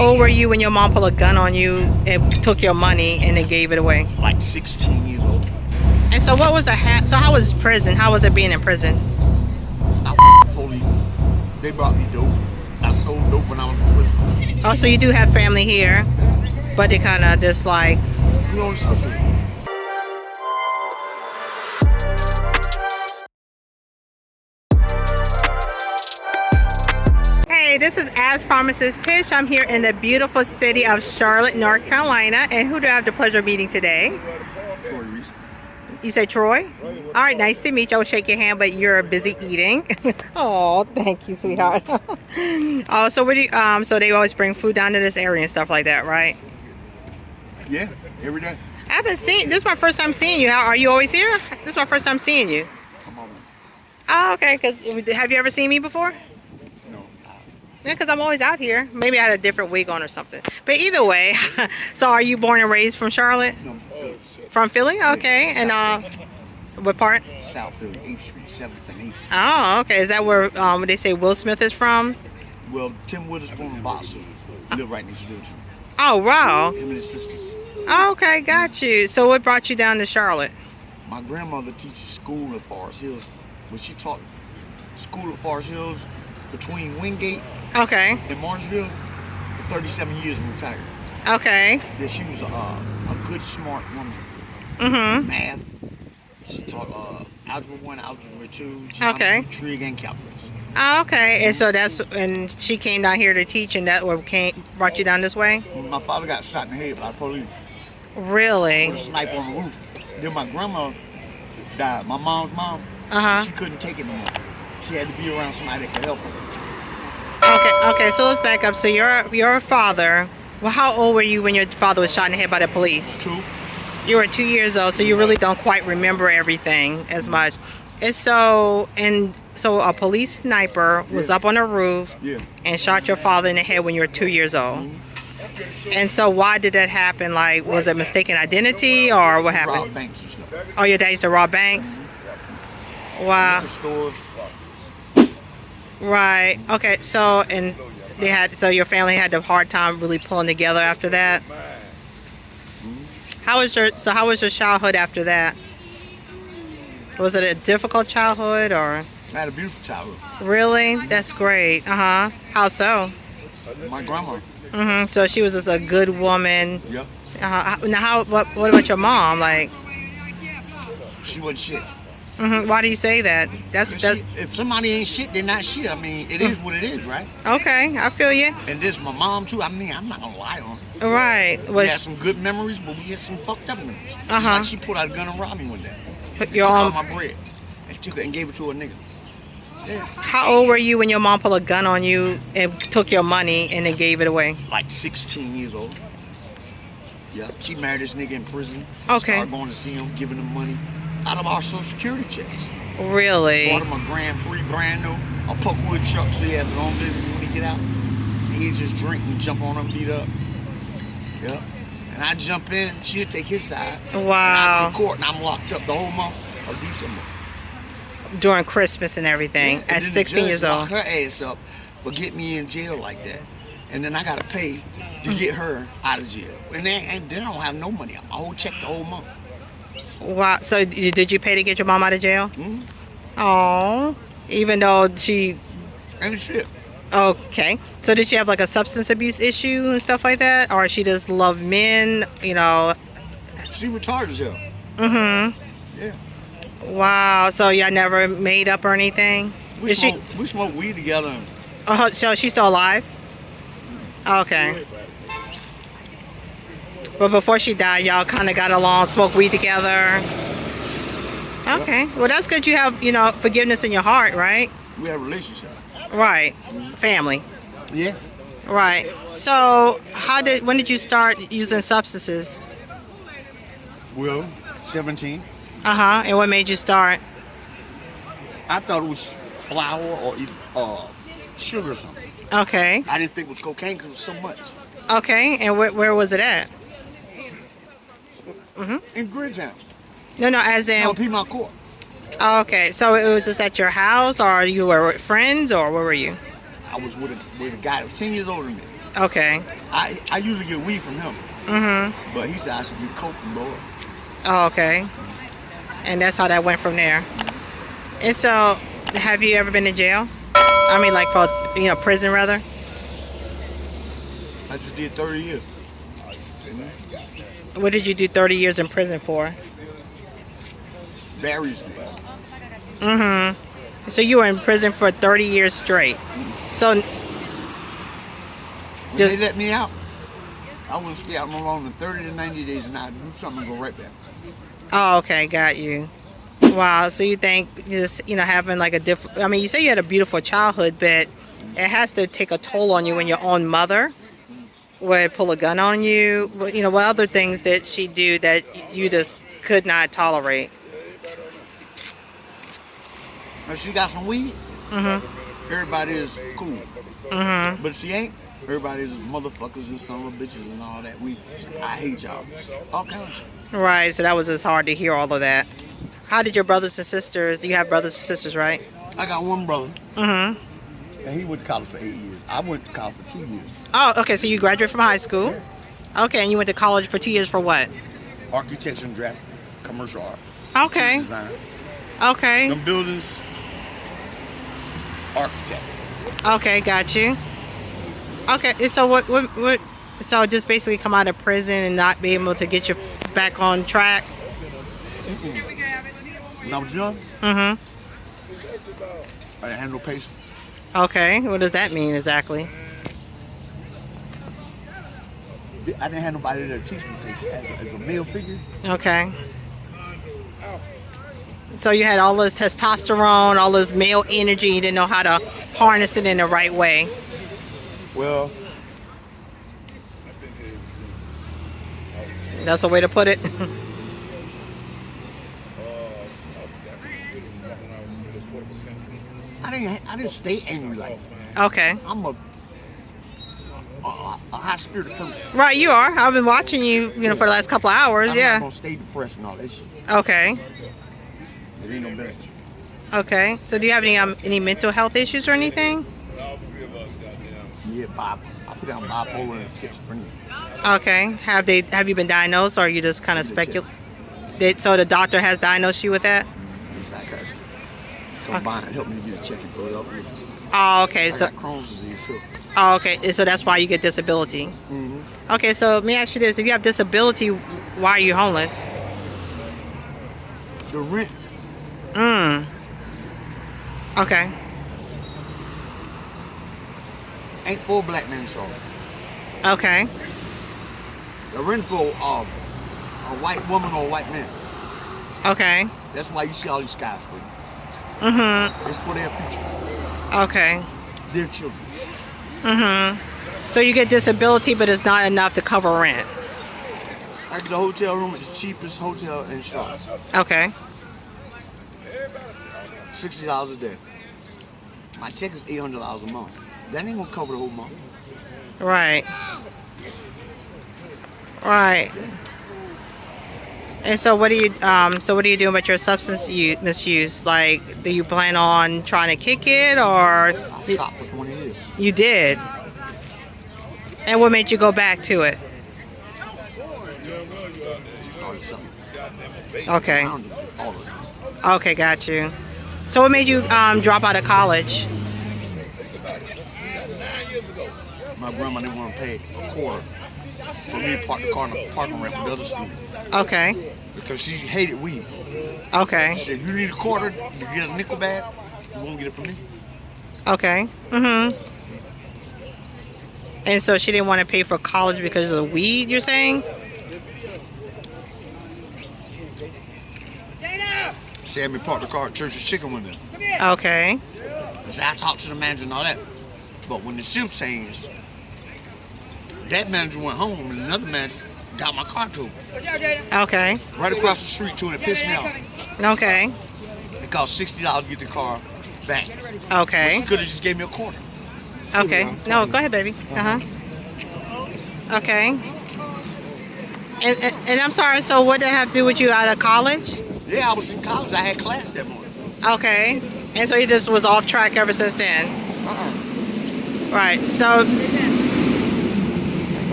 How old were you when your mom pulled a gun on you and took your money and then gave it away? Like 16 years old. And so what was the so how was prison? How was it being in prison? I police. They brought me dope. I sold dope when I was in prison. Oh, so you do have family here, but they kind of just like... You know what I'm saying? Hey, this is As Pharmacist Tish. I'm here in the beautiful city of Charlotte, North Carolina. And who do I have the pleasure of meeting today? Troy Reese. You say Troy? All right, nice to meet you. I'll shake your hand, but you're busy eating. Oh, thank you, sweetheart. Oh, so what do you, so they always bring food down to this area and stuff like that, right? Yeah, every day. I haven't seen, this is my first time seeing you. How, are you always here? This is my first time seeing you. Come on. Oh, okay, because have you ever seen me before? No. Yeah, because I'm always out here. Maybe I had a different wig on or something. But either way, so are you born and raised from Charlotte? No, From Philly? Okay. And what part? South Philly, 8th Street, 7th and 8th Street. Oh, okay. Is that where they say Will Smith is from? Well, Tim Witherspoon and Boxer live right next door to me. Oh, wow. Him and his sisters. Oh, okay, got you. So what brought you down to Charlotte? My grandmother teaches school at Forest Hills. When she taught school at Forest Hills between Wingate Okay. and Marshville for 37 years and retired. Okay. Yeah, she was a good, smart woman. Mm-hmm. Math. She taught algebra 1, algebra 2, Okay. geometry, trig, and calculus. Oh, okay. And so and she came down here to teach, and that what brought you down this way? My father got shot in the head by the police Really? with a sniper on the roof. Then my grandma died. My mom's mom. Uh-huh. She couldn't take it no more. She had to be around somebody that could help her. Okay, so let's back up. So your father, well, how old were you when your father was shot in the head by the police? 2. You were 2 years old, so you really don't quite remember everything as much. And so a police sniper was up on the roof and shot your father in the head when you were 2 years old. And so why did that happen? Like, was it mistaken identity or what happened? Rob banks and stuff. Oh, your dad used to rob banks? Wow. Stores. Right. Okay. So so your family had a hard time really pulling together after that. How was your childhood after that? Was it a difficult childhood or? I had a beautiful childhood. Really? That's great. Uh-huh. How so? My grandma. Mm-hmm. So she was just a good woman. Yep. Now what about your mom? Like, She wasn't shit. mm-hmm. Why do you say that? If somebody ain't shit, they're not shit. I mean, it is what it is, right? Okay. I feel you. And this my mom too. I mean, I'm not gonna lie on her. Right. We had some good memories, but we had some fucked up memories. Just Uh-huh. like she pulled out a gun and robbed me one day. Your took mom. out my bread and took it and gave it to a nigga. Yeah. How old were you when your mom pulled a gun on you and took your money and then gave it away? Like 16 years old. Yeah. She married this nigga in prison. Okay. Started going to see him, giving him money out of our social security checks. Really? Bought him a Grand Prix brand new, a Puckwood truck so he had his own business when he get out. He'd just drink and jump on him, beat up. Yeah. And I jump in, she'll take his side. Wow. And I go to court and I'm locked up the whole month of December. During Christmas and everything, Yeah, at and then 16 the years judge old. locked her ass up for getting me in jail like that. And then I gotta pay to get her out of jail. And then I don't have no money. I whole check the whole month. Wow. So did you pay to get your mom out of jail? Mm-hmm. Oh, even though she... And shit. Okay. So did she have like a substance abuse issue and stuff like that? Or she just loved men, you know? She retarded as hell. Mm-hmm. Yeah. Wow. So y'all never made up or anything? We smoked weed together. Oh, so she's still alive? Okay. But before she died, y'all kind of got along, smoked weed together. Okay. Well, that's good you have, you know, forgiveness in your heart, right? We had a relationship. Right. Family. Yeah. Right. So when did you start using substances? Well, 17. Uh-huh. And what made you start? I thought it was flour or sugar or something. Okay. I didn't think it was cocaine because it was so much. Okay. And where was it at? Mm-hmm. In Gridtown. No, as in... No, Piedmont Court. Oh, okay. So it was just at your house, or you were with friends, or where were you? I was with a guy that was 10 years older than me. Okay. I usually get weed from him, but he said I should get coke from boy. Oh, okay. And that's how that went from there. And so, have you ever been in jail? I mean, like for prison rather. I just did 30 years. What did you do 30 years in prison for? Various things. So you were in prison for 30 years straight. So When they let me out, I want to stay out no longer than 30 to 90 days, and I do something and go right back. oh, okay, got you. Wow. So you think just having like a different? I mean, you say you had a beautiful childhood, but it has to take a toll on you when your own mother would pull a gun on you. What other things did she do that you just could not tolerate? If she got some weed, everybody is cool. But if she ain't, everybody is motherfuckers and son of bitches and all that. I hate y'all. All kinds of shit. Right. So that was just hard to hear all of that. How did your brothers and sisters? Do you have brothers and sisters, right? I got one brother. And he went to college for 8 years. I went to college for 2 years. Oh, okay. So you graduated from high school. Yeah. Okay, and you went to college for 2 years for what? Architecture and drafting, commercial art. Okay. Design. Okay. Them buildings, architect. Okay, got you. Okay, and so what? So just basically come out of prison and not be able to get you back on track. When I was young, I didn't have no patience. Okay, what does that mean exactly? I didn't have nobody there to teach me patience as a male figure. Okay. So you had all this testosterone, all this male energy, you didn't know how to harness it in the right way. Well, that's a way to put it. I didn't stay angry like that. Okay. I'm a high-spirited person. Right, you are. I've been watching you, for the last couple of hours. I'm Yeah. not gonna stay depressed and all that shit. Okay. It ain't no benefit. Okay. So do you have any mental health issues or anything? Yeah, I put down bipolar and schizophrenia. Okay. Have you been diagnosed, or are you just kind of speculate? So the doctor has diagnosed you with that? Psychiatrist. Come by and help me get a check and fill it up. Oh, okay. I So got Crohn's disease too. oh, okay. So that's why you get disability. Okay. So let me ask you this: if you have disability, why are you homeless? The rent. Okay. Ain't for a black man, so Okay. the rent for a white woman or a white man. Okay. That's why you see all these skyscrapers. It's for their future, Okay. their children. So you get disability, but it's not enough to cover rent. I get a hotel room at the cheapest hotel in Charlotte. Okay. $60 a day. My check is $800 a month. That ain't gonna cover the whole month. Right. Right. And so what do you doing about your substance misuse? Like, do you plan on trying to kick it, or I stopped for 20 years. you did? And what made you go back to it? Started something. Okay. All the time. Okay, got you. So what made you drop out of college? My grandma didn't want to pay a quarter for me to park the car in the parking ramp with the other students Okay. because she hated weed. Okay. She said, "You need a quarter to get a nickel bag. You won't get it from me." Okay. And so she didn't want to pay for college because of weed, you're saying? She had me park the car at Church's Chicken window. Okay. I said, I talked to the manager and all that. But when the shift changed, that manager went home and another manager got my car to him. Okay. Right across the street too, and it pissed me off. Okay. It cost $60 to get the car back. Okay. She could have just gave me a quarter. Okay. No, go ahead, baby. Okay. And I'm sorry, so what did that have to do with you out of college? Yeah, I was in college. I had class that morning. Okay. And so you just was off track ever since then? Right. So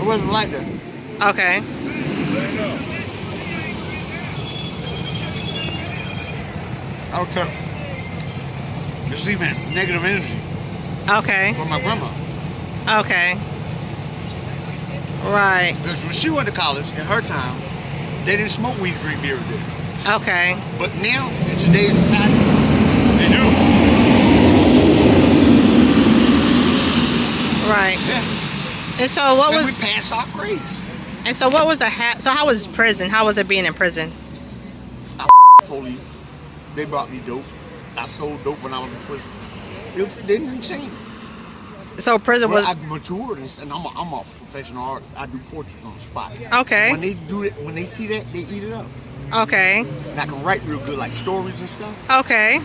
wasn't like that. Okay. I was kept receiving negative energy Okay. from my grandma. Okay. Right. Because when she went to college, in her time, they didn't smoke weed and drink beer every day. Okay. But now, in today's society, they do. Right. Yeah. And so what And was? we pass our grades. And so what was the so how was prison? How was it being in prison? Police. They brought me dope. I sold dope when I was in prison. They didn't change. So prison was I matured and I'm a professional artist. I do portraits on the spot. okay. When they do it, when they see that, they eat it up. Okay. And I can write real good, like stories and stuff. Okay.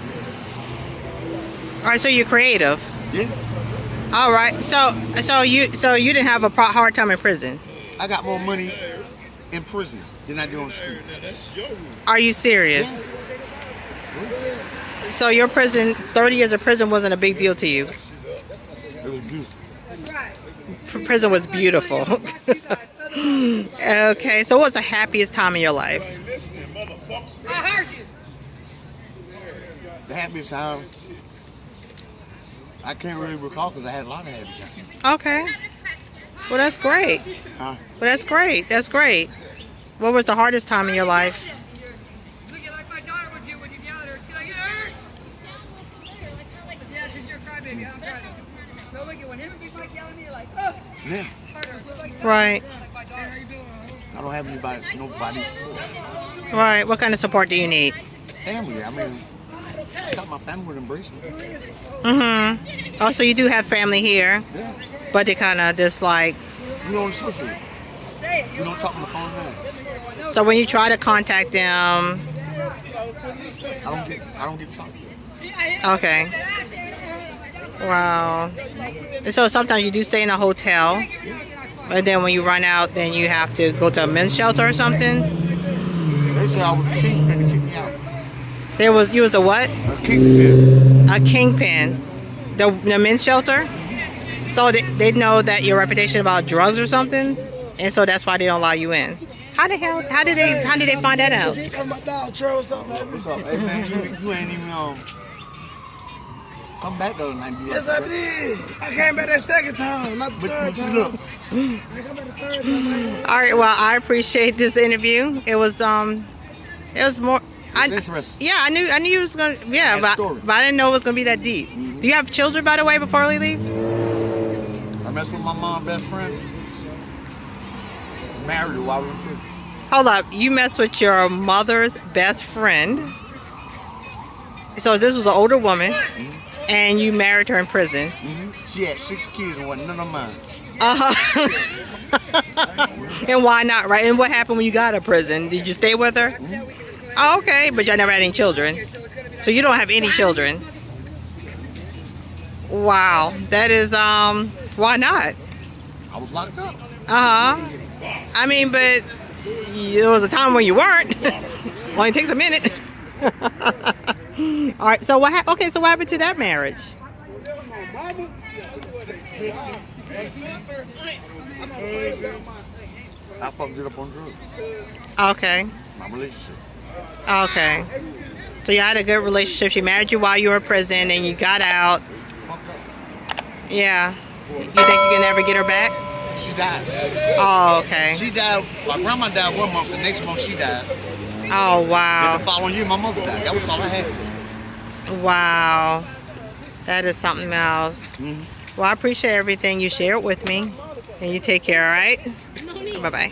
All right. So you're creative. Yeah. All right. So you didn't have a hard time in prison. I got more money in prison than I do on the street. Are you serious? So your prison, 30 years of prison wasn't a big deal to you? It was beautiful. Prison was beautiful. Okay, so what was the happiest time in your life? I heard you. The happiest time, I can't really recall because I had a lot of happy times. Okay. Well, that's great. Huh? Well, that's great. That's great. What was the hardest time in your life? Look at like my daughter would do when you yell at her. She's like, it hurts. Yeah, because you're a crybaby. I'm crying. So look at when him and Big Mike yell at me, you're like, ugh. Yeah. Right. Like my daughter. I don't have nobody's support. Right. What kind of support do you need? Family. I mean, I thought my family would embrace me. Mm-hmm. Oh, so you do have family here, Yeah. but they kind of just like. We don't associate. We don't talk on the phone now. So when you try to contact them, I don't get to talk to them. okay. Wow. And so sometimes you do stay in a hotel, and then when you run out, then you have to go to a men's shelter or something. They said I was a kingpin to kick me out. You was the what? A kingpin. A kingpin. The men's shelter? So they know that your reputation about drugs or something, and so that's why they don't allow you in. How did they find that out? What's up? Hey man, you ain't even come back the other night. Yes, I did. I came back that second time, not the third But you time. look, I came back the third time. All right. Well, I appreciate this interview. It was more. it's interesting. Yeah, I knew it was gonna. Yeah, That but story. I didn't know it was gonna be that deep. Do you have children, by the way, before we leave? I messed with my mom's best friend. Married her while we were in prison. Hold up. You messed with your mother's best friend. So this was an older woman, and you married her in prison. She had 6 kids and wasn't none of mine. And why not, right? And what happened when you got out of prison? Did you stay with her? Oh, okay, but y'all never had any children. So you don't have any children. Wow, that is why not? I was locked up. I mean, but there was a time when you weren't. Only takes a minute. All right. So what? Okay. So what happened to that marriage? I fucked it up on drugs. Okay. My relationship. Okay. So you had a good relationship. She married you while you were in prison, and you got out. Fucked up. Yeah. You think you can ever get her back? She died. Oh, okay. She died. My grandma died 1 month. The next month she died. Oh, Then wow. the following year my mother died. That was all I had. Wow. That is something else. Well, I appreciate everything you shared with me. And you take care, all right? Bye-bye.